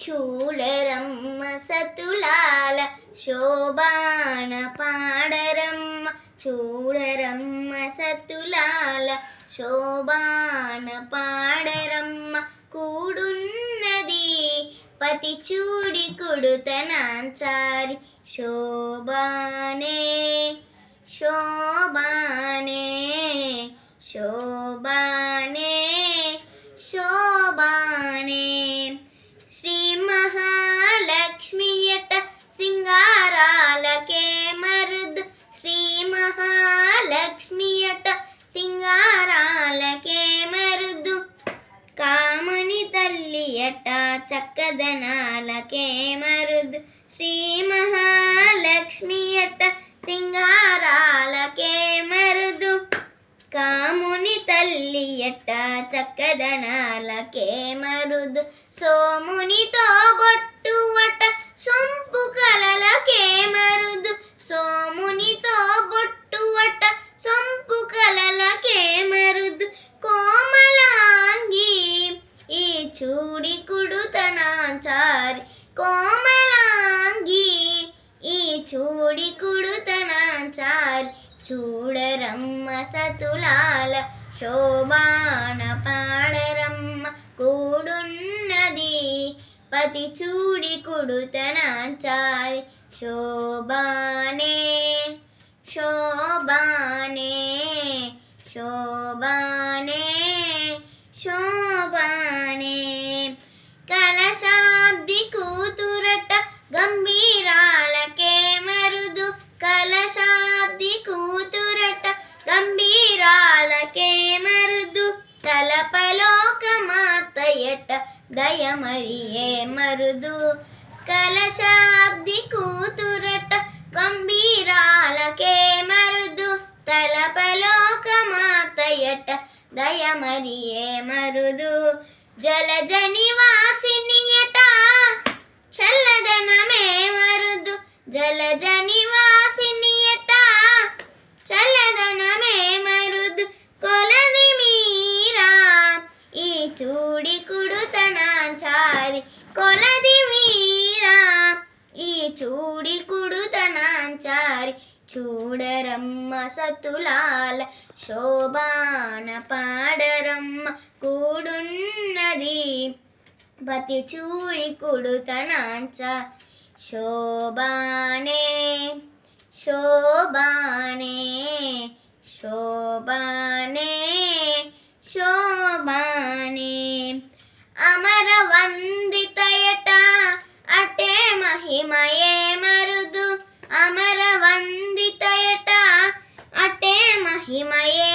చూడరమ్మ సతులాల శోభాన పాడరమ్మ, చూడరమ్మ సతులాల శోభాన పాడరమ్మ. కూడున్నది పతి చూడి కుడుతనాంచారి, శోభానే శోభానే శోభానే శోభానే. శ్రీ మహాలక్ష్మియట సింగారాలకే మరుదు, శ్రీ మహాలక్ష్మియట సింగారాలకే మరుదు. కామని తల్లియట చక్కదనాలకే మరుదు, శ్రీ మహాలక్ష్మియట సింగారాలకే మరుదు. కాముని తల్లియట చక్కదనాలకే మరుదు, సోమునితో బొట్టువట సొంపు కలలకే మరుదు, సోమునితో బొట్టువట సొంపు కలలకే మరుదు. కోమలాంగి ఈ చూడి కుడుతనాంచారి, కోమలాంగి ఈ చూడి కుడుతనాంచారి. చూడరమ్మ సతులాల శోభాన పాడరమ్మ, కూడున్నది పతి చూడి కుడుతనాంచారి, శోభానే శోభానే శోభానే శోభానే. కలశాబ్ది కూతురట గంభీరాలకే మరుదు, కలశాబ్ది కూతురట గంభీరాలకే మరుదు. తలపలోకమాతయట దయమరియే మరుదు, కలశాబ్ది కూతురట గంభీరాలకే మరుదు. తలపలోకమాతయట దయమరియే మరుదు. జలజ నివాసినియట చల్లదనమే మరుదు, జలజ నివాసినియట చల్లదనమే మరుదు. కొలది మీరా ఈ చూడి కుడుతనాంచారి, కొలది మీరా ఈ చూడి కుడుతనాంచారి. చూడరమ్మ సతులాల శోభాన పాడరమ్మ, కూడున్నది పతి చూడి కుడుతనాంచారి, శోభానే శోభానే శోభానే శోభానే. అమరవందితయట అటే మహిమయే మరుదు, అమరవందితయట అటే మహిమయే